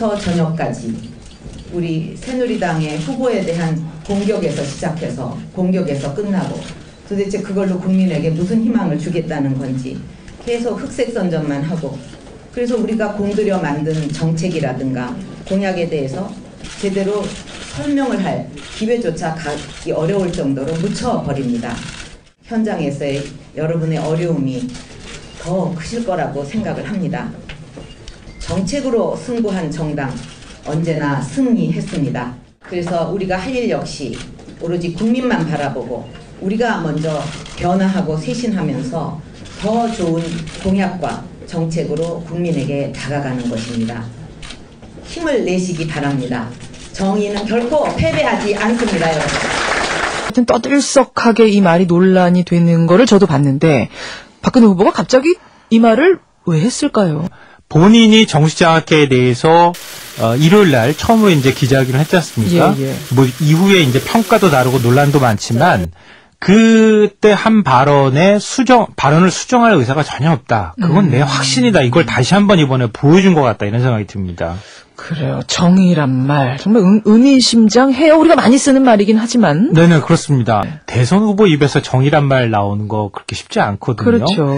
아침부터 저녁까지 우리 새누리당의 후보에 대한 공격에서 시작해서 공격에서 끝나고 도대체 그걸로 국민에게 무슨 희망을 주겠다는 건지 계속 흑색선전만 하고 그래서 우리가 공들여 만든 정책이라든가 공약에 대해서 제대로 설명을 할 기회조차 가기 어려울 정도로 묻혀버립니다. 현장에서의 여러분의 어려움이 더 크실 거라고 생각을 합니다. 정책으로 승부한 정당 언제나 승리했습니다. 그래서 우리가 할 일 역시 오로지 국민만 바라보고 우리가 먼저 변화하고 쇄신하면서 더 좋은 공약과 정책으로 국민에게 다가가는 것입니다. 힘을 내시기 바랍니다. 정의는 결코 패배하지 않습니다, 여러분. 하여튼 떠들썩하게 이 말이 논란이 되는 거를 저도 봤는데 박근혜 후보가 갑자기 이 말을 왜 했을까요? 본인이 정치장학회에 대해서 일요일 날 처음으로 이제 기자회견을 했지 않습니까? 예. 뭐 이후에 이제 평가도 다르고 논란도 많지만 그때 한 발언을 수정할 의사가 전혀 없다. 그건 내 확신이다. 이걸 다시 한번 이번에 보여준 것 같다. 이런 생각이 듭니다. 그래요. 정의란 말 정말 의미심장해요. 우리가 많이 쓰는 말이긴 하지만. 네네 그렇습니다. 대선 후보 입에서 정의란 말 나오는 거 그렇게 쉽지 않거든요. 그렇죠.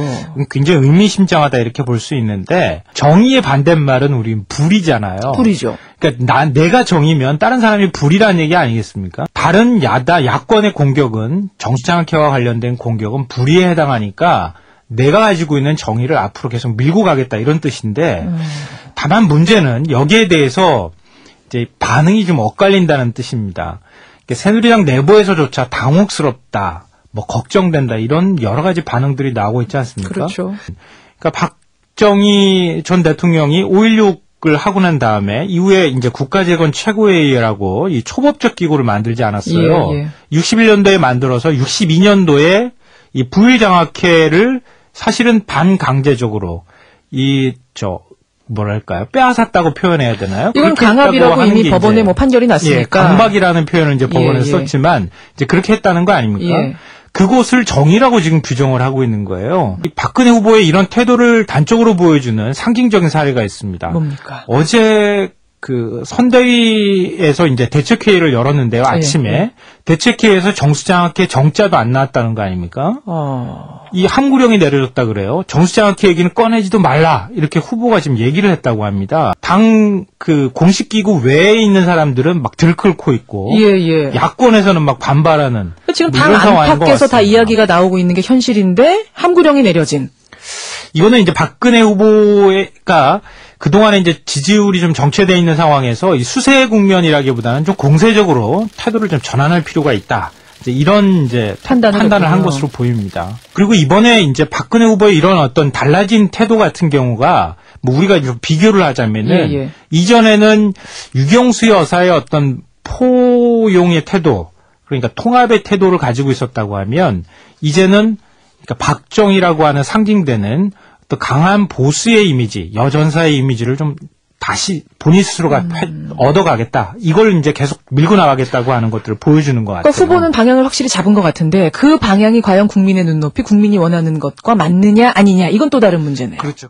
굉장히 의미심장하다 이렇게 볼 수 있는데 정의의 반대말은 우린 불이잖아요. 불이죠. 그러니까 내가 정의면 다른 사람이 불이라는 얘기 아니겠습니까? 다른 야권의 공격은 정치장학회와 관련된 공격은 불의에 해당하니까 내가 가지고 있는 정의를 앞으로 계속 밀고 가겠다 이런 뜻인데 다만 문제는 여기에 대해서 이제 반응이 좀 엇갈린다는 뜻입니다. 새누리당 내부에서조차 당혹스럽다, 뭐 걱정된다 이런 여러 가지 반응들이 나오고 있지 않습니까? 그렇죠. 그러니까 박정희 전 대통령이 5.16을 하고 난 다음에 이후에 이제 국가재건 최고회의라고 이 초법적 기구를 만들지 않았어요. 예. 61년도에 만들어서 62년도에 이 부의장학회를 사실은 반강제적으로 빼앗았다고 표현해야 되나요? 이건 강압이라고 이미 법원에 뭐 판결이 났으니까. 예, 강박이라는 표현을 이제 법원에 썼지만 이제 그렇게 했다는 거 아닙니까? 예. 그것을 정의라고 지금 규정을 하고 있는 거예요. 박근혜 후보의 이런 태도를 단적으로 보여주는 상징적인 사례가 있습니다. 뭡니까? 어제 그 선대위에서 이제 대책회의를 열었는데요. 아침에 예. 대책회의에서 정수장학회 정자도 안 나왔다는 거 아닙니까? 이 함구령이 내려졌다 그래요. 정수장학회 얘기는 꺼내지도 말라 이렇게 후보가 지금 얘기를 했다고 합니다. 당 그 공식 기구 외에 있는 사람들은 막 들끓고 있고 예. 야권에서는 막 반발하는 지금 뭐 당 이런 상황인 것 안팎에서 다 같습니다. 이야기가 나오고 있는 게 현실인데 함구령이 내려진. 이거는 이제 박근혜 후보가 그동안에 이제 지지율이 좀 정체되어 있는 상황에서 이 수세 국면이라기보다는 좀 공세적으로 태도를 좀 전환할 필요가 있다. 이런 판단을 한 것으로 보입니다. 그리고 이번에 이제 박근혜 후보의 이런 어떤 달라진 태도 같은 경우가 뭐 우리가 비교를 하자면은 이전에는 유경수 여사의 어떤 포용의 태도, 그러니까 통합의 태도를 가지고 있었다고 하면 이제는 그러니까 박정희라고 하는 상징되는 또 강한 보수의 이미지, 여전사의 이미지를 좀 다시 본인 스스로가 얻어가겠다. 이걸 이제 계속 밀고 나가겠다고 하는 것들을 보여주는 것 같아요. 그러니까 후보는 방향을 확실히 잡은 것 같은데 그 방향이 과연 국민의 눈높이, 국민이 원하는 것과 맞느냐 아니냐 이건 또 다른 문제네요. 그렇죠.